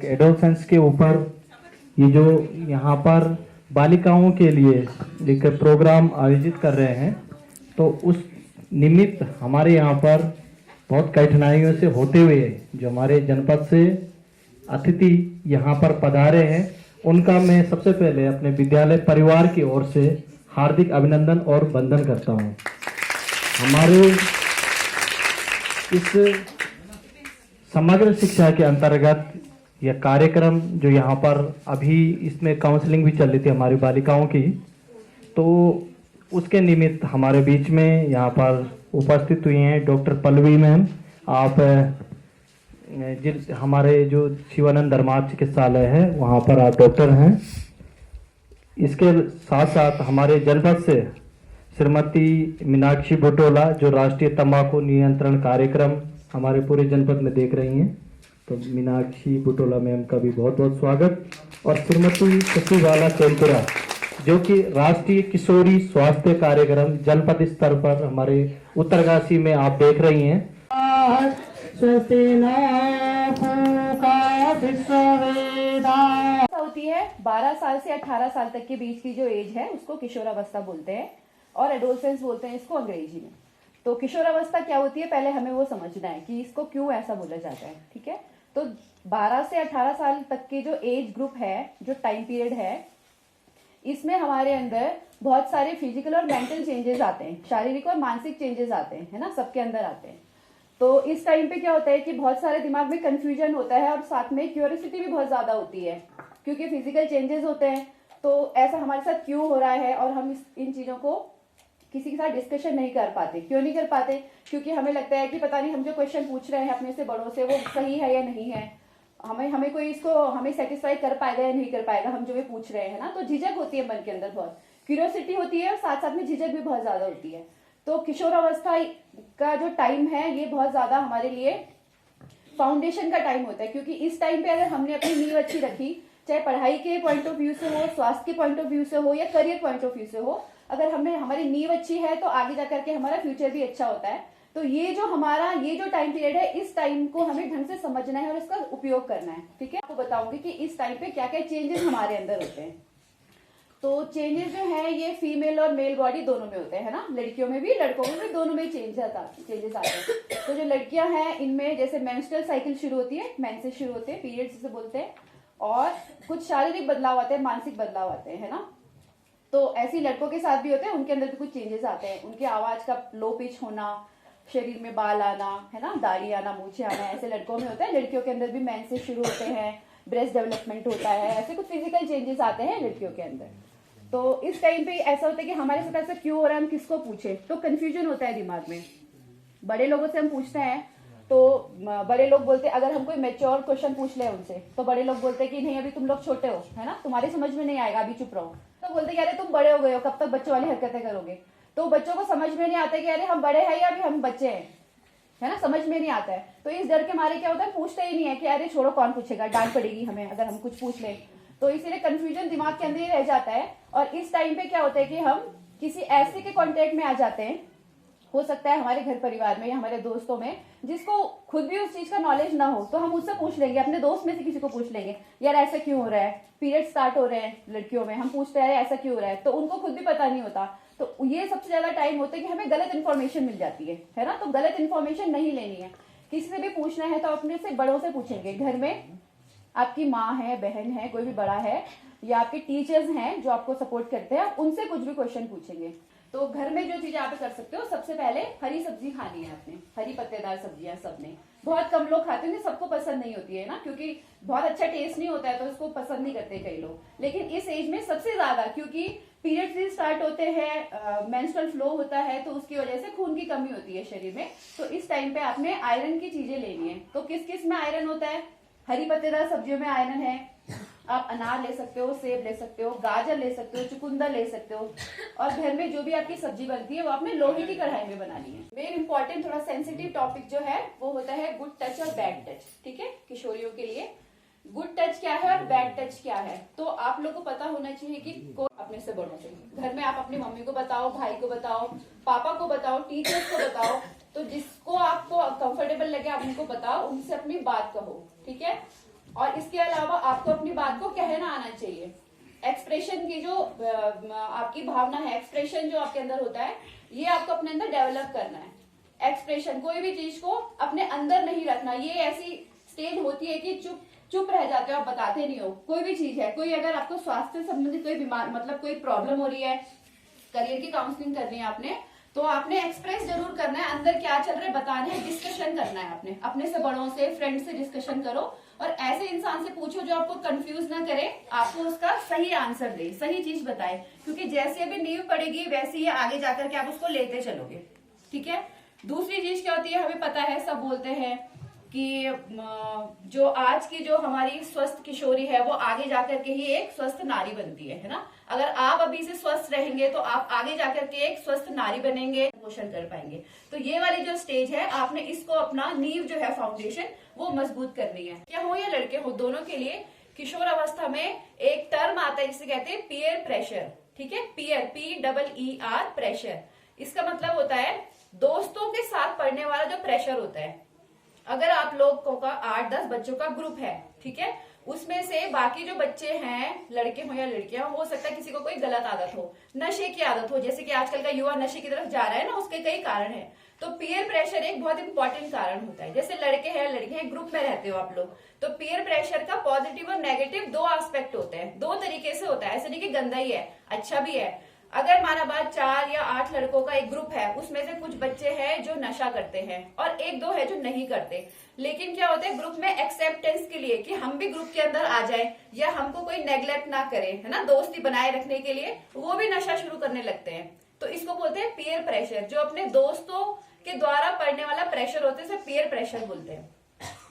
एक एडोलसेंस के ऊपर ये जो यहाँ पर बालिकाओं के लिए एक प्रोग्राम आयोजित कर रहे हैं, तो उस निमित्त हमारे यहाँ पर बहुत कठिनाइयों से होते हुए जो हमारे जनपद से अतिथि यहाँ पर पधारे हैं, उनका मैं सबसे पहले अपने विद्यालय परिवार की ओर से हार्दिक अभिनंदन और वंदन करता हूँ। हमारे इस समग्र शिक्षा के अंतर्गत यह कार्यक्रम जो यहाँ पर अभी इसमें काउंसलिंग भी चल रही थी हमारी बालिकाओं की, तो उसके निमित्त हमारे बीच में यहाँ पर उपस्थित हुई हैं डॉक्टर पल्लवी मैम। आप जिस हमारे जो शिवानंद धर्मार्थ चिकित्सालय है वहाँ पर आप डॉक्टर हैं। इसके साथ साथ हमारे जनपद से श्रीमती मीनाक्षी बुटोला जो राष्ट्रीय तंबाकू नियंत्रण कार्यक्रम हमारे पूरे जनपद में देख रही हैं, तो मीनाक्षी बुटोला मैम का भी बहुत बहुत स्वागत। और श्रीमती शशिबाला चैतुरा जो कि राष्ट्रीय किशोरी स्वास्थ्य कार्यक्रम जनपद स्तर पर हमारे उत्तरकाशी में आप देख रही हैं। होती है 12 साल से 18 साल तक के बीच की जो एज है उसको किशोरावस्था बोलते हैं और एडोलसेंस बोलते हैं इसको अंग्रेजी में। तो किशोरावस्था क्या होती है पहले हमें वो समझना है कि इसको क्यों ऐसा बोला जाता है। ठीक है, तो 12 से 18 साल तक के जो एज ग्रुप है, जो टाइम पीरियड है, इसमें हमारे अंदर बहुत सारे फिजिकल और मेंटल चेंजेस आते हैं, शारीरिक और मानसिक चेंजेस आते हैं, है ना, सबके अंदर आते हैं। तो इस टाइम पे क्या होता है कि बहुत सारे दिमाग में कंफ्यूजन होता है और साथ में क्यूरियोसिटी भी बहुत ज्यादा होती है क्योंकि फिजिकल चेंजेस होते हैं। तो ऐसा हमारे साथ क्यों हो रहा है और हम इन चीजों को किसी के साथ डिस्कशन नहीं कर पाते। क्यों नहीं कर पाते? क्योंकि हमें लगता है कि पता नहीं हम जो क्वेश्चन पूछ रहे हैं अपने से बड़ों से वो सही है या नहीं है, हमें कोई इसको हमें सेटिस्फाई कर पाएगा या नहीं कर पाएगा हम जो भी पूछ रहे हैं ना। तो झिझक होती है मन के अंदर, बहुत क्यूरियोसिटी होती है और साथ साथ में झिझक भी बहुत ज्यादा होती है। तो किशोरावस्था का जो टाइम है ये बहुत ज्यादा हमारे लिए फाउंडेशन का टाइम होता है क्योंकि इस टाइम पे अगर हमने अपनी नींव अच्छी रखी, चाहे पढ़ाई के पॉइंट ऑफ व्यू से हो, स्वास्थ्य के पॉइंट ऑफ व्यू से हो या करियर पॉइंट ऑफ व्यू से हो, अगर हमने हमारी नींव अच्छी है तो आगे जाकर के हमारा फ्यूचर भी अच्छा होता है। तो ये जो टाइम पीरियड है, इस टाइम को हमें ढंग से समझना है और इसका उपयोग करना है। ठीक है, आपको बताऊंगी कि इस टाइम पे क्या क्या चेंजेस हमारे अंदर होते हैं। तो चेंजेस जो है ये फीमेल और मेल बॉडी दोनों में होते हैं, है ना, लड़कियों में भी लड़कों में भी दोनों में चेंजेस आते हैं। तो जो लड़कियां हैं इनमें जैसे मेंस्ट्रुअल साइकिल शुरू होती है, मेंसेस शुरू होते हैं, पीरियड्स जिसे बोलते हैं, और कुछ शारीरिक बदलाव आते हैं, मानसिक बदलाव आते हैं, है ना। तो ऐसे लड़कों के साथ भी होते हैं, उनके अंदर भी कुछ चेंजेस आते हैं। उनकी आवाज का लो पिच होना, शरीर में बाल आना, है ना, दाढ़ी आना, मूछें आना, ऐसे लड़कों में होता है। लड़कियों के अंदर भी मेंसेस शुरू होते हैं, ब्रेस्ट डेवलपमेंट होता है, ऐसे कुछ फिजिकल चेंजेस आते हैं लड़कियों के अंदर। तो इस टाइम पे ऐसा होता है कि हमारे साथ ऐसा क्यों हो रहा है, हम किसको पूछे, तो कंफ्यूजन होता है दिमाग में। बड़े लोगों से हम पूछते हैं तो बड़े लोग बोलते हैं, अगर हम कोई मैच्योर क्वेश्चन पूछ ले उनसे तो बड़े लोग बोलते हैं कि नहीं अभी तुम लोग छोटे हो, है ना, तुम्हारी समझ में नहीं आएगा, अभी चुप रहो। तो बोलते हैं अरे तुम बड़े हो गए हो, कब तक बच्चों वाली हरकतें करोगे। तो बच्चों को समझ में नहीं आता कि अरे हम बड़े हैं या अभी हम बच्चे हैं, है ना, समझ में नहीं आता है। तो इस डर के मारे क्या होता है, पूछते ही नहीं है कि अरे छोड़ो कौन पूछेगा, डांट पड़ेगी हमें अगर हम कुछ पूछ लें। तो इसीलिए कंफ्यूजन दिमाग के अंदर ही रह जाता है। और इस टाइम पे क्या होता है कि हम किसी ऐसे के कांटेक्ट में आ जाते हैं, हो सकता है हमारे घर परिवार में या हमारे दोस्तों में, जिसको खुद भी उस चीज का नॉलेज ना हो, तो हम उससे पूछ लेंगे, अपने दोस्त में से किसी को पूछ लेंगे, यार ऐसा क्यों हो रहा है, पीरियड स्टार्ट हो रहे हैं लड़कियों में, हम पूछते हैं ऐसा क्यों हो रहा है, तो उनको खुद भी पता नहीं होता। तो ये सबसे ज्यादा टाइम होता है कि हमें गलत इन्फॉर्मेशन मिल जाती है ना। तो गलत इन्फॉर्मेशन नहीं लेनी है, किसी से भी पूछना है तो अपने से बड़ों से पूछेंगे। घर में आपकी माँ है, बहन है, कोई भी बड़ा है, या आपके टीचर्स हैं जो आपको सपोर्ट करते हैं, आप उनसे कुछ भी क्वेश्चन पूछेंगे। तो घर में जो चीजें आप कर सकते हो, सबसे पहले हरी सब्जी खानी है आपने, हरी पत्तेदार सब्जियां सबने। बहुत कम लोग खाते हैं, सबको पसंद नहीं होती है ना, क्योंकि बहुत अच्छा टेस्ट नहीं होता है तो इसको पसंद नहीं करते कई लोग। लेकिन इस एज में सबसे ज्यादा, क्योंकि पीरियड्स भी स्टार्ट होते हैं, मेंस्ट्रुअल फ्लो होता है, तो उसकी वजह से खून की कमी होती है शरीर में। तो इस टाइम पे आपने आयरन की चीजें लेनी है। तो किस किस में आयरन होता है? हरी पत्तेदार सब्जियों में आयरन है। आप अनार ले सकते हो, सेब ले सकते हो, गाजर ले सकते हो, चुकंदर ले सकते हो। और घर में जो भी आपकी सब्जी बनती है वो आपने लोहे की कढ़ाई में बनानी है। मेन इंपॉर्टेंट थोड़ा सेंसिटिव टॉपिक जो है वो होता है गुड टच और बैड टच। ठीक है, किशोरियों के लिए गुड टच क्या है और बैड टच क्या है, तो आप लोगों को पता होना चाहिए कि अपने से बड़ों से, घर में आप अपनी मम्मी को बताओ, भाई को बताओ, पापा को बताओ, टीचर्स को बताओ, तो जिसको आपको कंफर्टेबल लगे आप उनको बताओ, उनसे अपनी बात कहो। ठीक है, और इसके अलावा आपको अपनी बात को कहना आना चाहिए। एक्सप्रेशन की जो आपकी भावना है, एक्सप्रेशन जो आपके अंदर होता है, ये आपको अपने अंदर डेवलप करना है। एक्सप्रेशन, कोई भी चीज को अपने अंदर नहीं रखना। ये ऐसी स्टेज होती है कि चुप रह जाते हो, आप बताते नहीं हो। कोई भी चीज है, कोई अगर आपको स्वास्थ्य संबंधित कोई बीमार मतलब कोई प्रॉब्लम हो रही है, करियर की काउंसलिंग करनी है आपने, तो आपने एक्सप्रेस जरूर करना है, अंदर क्या चल रहा है बताना है, डिस्कशन करना है आपने, अपने से बड़ों से, फ्रेंड से डिस्कशन करो और ऐसे इंसान से पूछो जो आपको कंफ्यूज ना करे, आपको उसका सही आंसर दे, सही चीज बताए, क्योंकि जैसे अभी नींव पड़ेगी वैसे ही आगे जाकर के आप उसको लेते चलोगे। ठीक है। दूसरी चीज क्या होती है, हमें पता है, सब बोलते हैं कि जो आज की जो हमारी स्वस्थ किशोरी है वो आगे जाकर के ही एक स्वस्थ नारी बनती है ना। अगर आप अभी से स्वस्थ रहेंगे तो आप आगे जाकर के एक स्वस्थ नारी बनेंगे, पोषण कर पाएंगे। तो ये वाली जो स्टेज है, आपने इसको अपना नींव जो है, फाउंडेशन, वो मजबूत करनी है। क्या हो या लड़के हो, दोनों के लिए किशोर अवस्था में एक टर्म आता है जिसे कहते हैं पीयर प्रेशर। ठीक है, पीयर, PEER, प्रेशर। इसका मतलब होता है दोस्तों के साथ पढ़ने वाला जो प्रेशर होता है। अगर आप लोगों का 8-10 बच्चों का ग्रुप है, ठीक है, उसमें से बाकी जो बच्चे हैं, लड़के हो या लड़कियां, हो सकता है किसी को कोई गलत आदत हो, नशे की आदत हो, जैसे कि आजकल का युवा नशे की तरफ जा रहा है ना, उसके कई कारण है। तो पीयर प्रेशर एक बहुत इंपॉर्टेंट कारण होता है। जैसे लड़के हैं, लड़के हैं, ग्रुप में रहते हो आप लोग, तो पीयर प्रेशर का पॉजिटिव और नेगेटिव 2 एस्पेक्ट होते हैं, 2 तरीके से होता है। ऐसे नहीं कि गंदा ही है, अच्छा भी है। अगर माना बात 4 या 8 लड़कों का एक ग्रुप है, उसमें से कुछ बच्चे हैं जो नशा करते हैं और 1-2 है जो नहीं करते, लेकिन क्या होता है ग्रुप में एक्सेप्टेंस के लिए कि हम भी ग्रुप के अंदर आ जाए या हमको कोई नेग्लेक्ट ना करे, है ना, दोस्ती बनाए रखने के लिए वो भी नशा शुरू करने लगते हैं। तो इसको बोलते हैं पीयर प्रेशर। जो अपने दोस्तों के द्वारा पड़ने वाला प्रेशर होता है उसे पीयर प्रेशर बोलते हैं।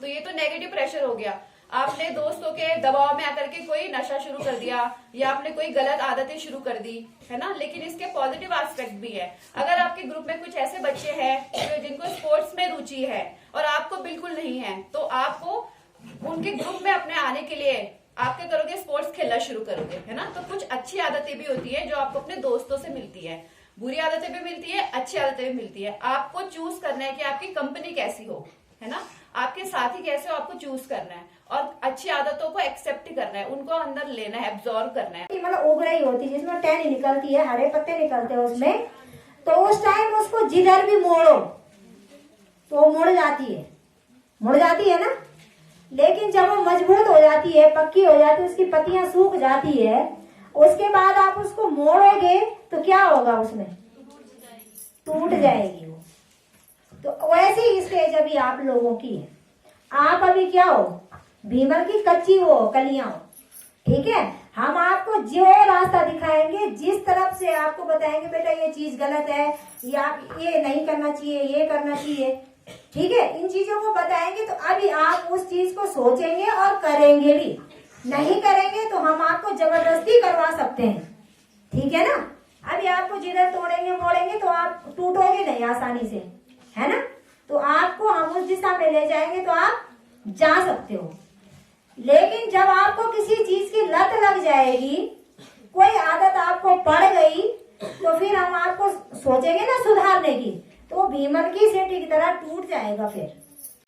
तो ये तो नेगेटिव प्रेशर हो गया, आपने दोस्तों के दबाव में आकर के कोई नशा शुरू कर दिया या आपने कोई गलत आदतें शुरू कर दी, है ना। लेकिन इसके पॉजिटिव एस्पेक्ट भी है। अगर आपके ग्रुप में कुछ ऐसे बच्चे हैं जिनको स्पोर्ट्स में रुचि है और आपको बिल्कुल नहीं है, तो आपको उनके ग्रुप में अपने आने के लिए आप क्या करोगे, स्पोर्ट्स खेलना शुरू करोगे, है ना। तो कुछ अच्छी आदतें भी होती है जो आपको अपने दोस्तों से मिलती है, बुरी आदतें भी मिलती है, अच्छी आदतें भी मिलती है। आपको चूज करना है कि आपकी कंपनी कैसी हो, है ना, आपके साथी कैसे हो, आपको चूज करना है और अच्छी आदतों को एक्सेप्ट करना है, उनको अंदर लेना है, एब्जॉर्व करना है। मतलब उगराई होती है जिसमें टहनी निकलती है, हरे पत्ते निकलते हैं उसमें, तो उस टाइम उसको जिधर भी मोड़ो तो मुड़ जाती है ना। लेकिन जब वो मजबूत हो जाती है, पक्की हो जाती है, उसकी पत्तियां सूख जाती है, उसके बाद आप उसको मोड़ोगे तो क्या होगा, उसमें टूट जाएगी वो। तो वैसे ही स्टेज अभी आप लोगों की है। आप अभी क्या हो, भीमर की कच्ची वो कलियां हो, ठीक है। हम आपको जो रास्ता दिखाएंगे, जिस तरफ से आपको बताएंगे बेटा ये चीज गलत है, या आप ये नहीं करना चाहिए, ये करना चाहिए, ठीक है, इन चीजों को बताएंगे तो अभी आप उस चीज को सोचेंगे और करेंगे भी। नहीं करेंगे तो हम आपको जबरदस्ती करवा सकते हैं, ठीक है ना। अभी आपको जिधर तोड़ेंगे मोड़ेंगे तो आप टूटोगे नहीं आसानी से, है ना। तो आपको हम उस दिशा में ले जाएंगे तो आप जा सकते हो। लेकिन जब आपको किसी चीज की लत लग जाएगी, कोई आदत आपको पड़ गई, तो फिर हम आपको सोचेंगे ना सुधारने की, तो भीमन की सीढ़ी की तरह टूट जाएगा। फिर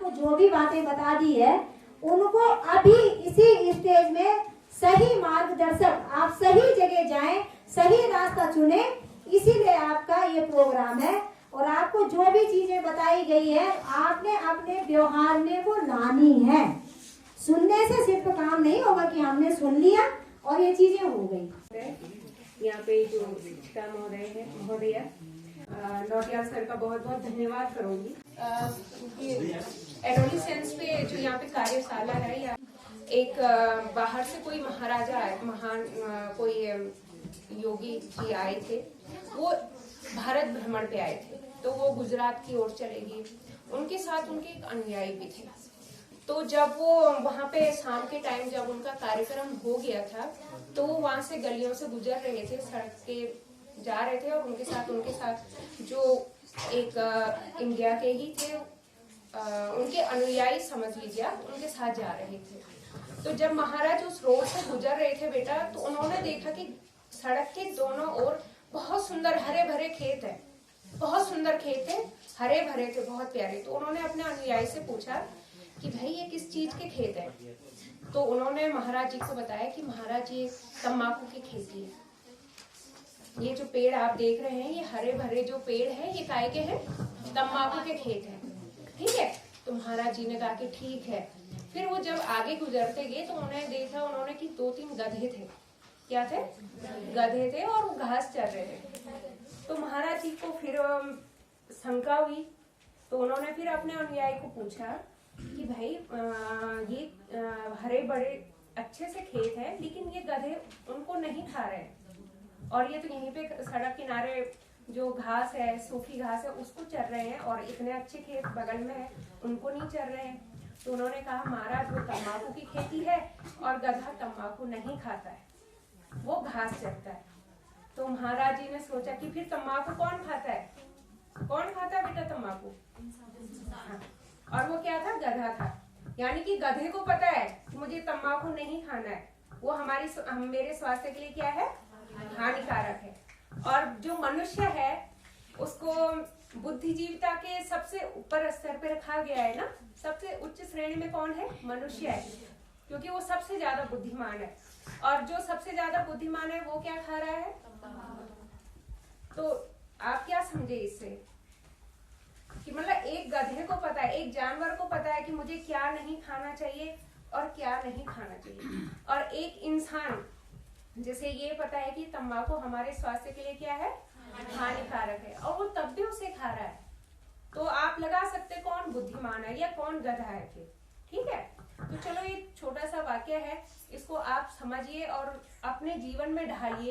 तो जो भी बातें बता दी है उनको अभी इसी स्टेज में सही मार्गदर्शक, आप सही जगह जाएं, सही रास्ता चुने, इसीलिए आपका ये प्रोग्राम है। और आपको जो भी चीजें बताई गई है आपने अपने व्यवहार में वो लानी है। सुनने से सिर्फ काम नहीं होगा कि हमने सुन लिया और ये चीजें हो गई। यहाँ पे जो शिक्षा महोदय नौटियाल सर का बहुत बहुत धन्यवाद करूंगी। एडोलेसेंस पे जो यहाँ पे कार्यशाला है, या एक बाहर से कोई महाराजा आए, महान कोई योगी जी आए थे, वो भारत भ्रमण पे आए थे, तो वो गुजरात की ओर चलेगी, उनके साथ उनके एक अनुयायी भी थे। तो जब वो वहाँ पे शाम के टाइम जब उनका कार्यक्रम हो गया था, तो वो वहाँ से गलियों से गुजर रहे थे, सड़क के जा रहे थे, और उनके साथ जो एक इंडिया के ही थे, उनके अनुयायी समझ लीजिए, उनके साथ जा रहे थे। तो जब महाराज उस रोड से गुजर रहे थे बेटा, तो उन्होंने देखा कि सड़क के दोनों ओर बहुत सुंदर हरे भरे खेत है, बहुत सुंदर खेत है, हरे भरे थे, बहुत प्यारे। तो उन्होंने अपने अनुयायी से पूछा कि भाई ये किस चीज के खेत है। तो उन्होंने महाराज जी को बताया कि महाराज ये तंबाकू की खेती है, ये जो पेड़ आप देख रहे हैं, ये हरे भरे जो पेड़ हैं, ये काय के हैं? तंबाकू के खेत हैं, ठीक है। तो महाराज जी ने कहा कि ठीक है। फिर वो जब आगे गुजरते गए तो उन्हें देखा उन्होंने कि 2-3 गधे थे। क्या थे? गधे थे और वो घास चर रहे थे। तो महाराज जी को फिर शंका हुई, तो उन्होंने फिर अपने अनुयायी को पूछा कि भाई ये हरे बड़े अच्छे से खेत है, लेकिन ये गधे उनको नहीं खा रहे हैं, और ये तो यहीं पे सड़क किनारे जो घास है, सूखी घास है, उसको चर रहे हैं, और इतने अच्छे खेत बगल में है उनको नहीं चर रहे हैं। तो उन्होंने कहा महाराज वो तंबाकू की खेती है और गधा तंबाकू नहीं खाता है, वो घास चरता है। तो महाराज जी ने सोचा कि फिर तंबाकू कौन खाता है? कौन खाता है बेटा तंबाकू? हाँ। और वो क्या था? गधा था। यानी कि गधे को पता है कि मुझे तंबाकू नहीं खाना है, वो मेरे स्वास्थ्य के लिए क्या है? हानिकारक है। और जो मनुष्य है उसको बुद्धिजीविता के सबसे ऊपर स्तर पे रखा गया है ना, सबसे उच्च श्रेणी में कौन है? मनुष्य है, क्योंकि वो सबसे ज्यादा बुद्धिमान है। और जो सबसे ज्यादा बुद्धिमान है वो क्या खा रहा है? तो आप क्या समझे इससे कि मतलब एक गधे को पता है, एक जानवर को पता है कि मुझे क्या नहीं खाना चाहिए और क्या नहीं खाना चाहिए, और एक इंसान जैसे ये पता है कि तंबाकू हमारे स्वास्थ्य के लिए क्या है? हानिकारक है, और वो तब भी उसे खा रहा है। तो आप लगा सकते कौन बुद्धिमान है या कौन गधा है फिर, ठीक है। तो चलो ये छोटा सा वाक्य है, इसको आप समझिए और अपने जीवन में ढालिए।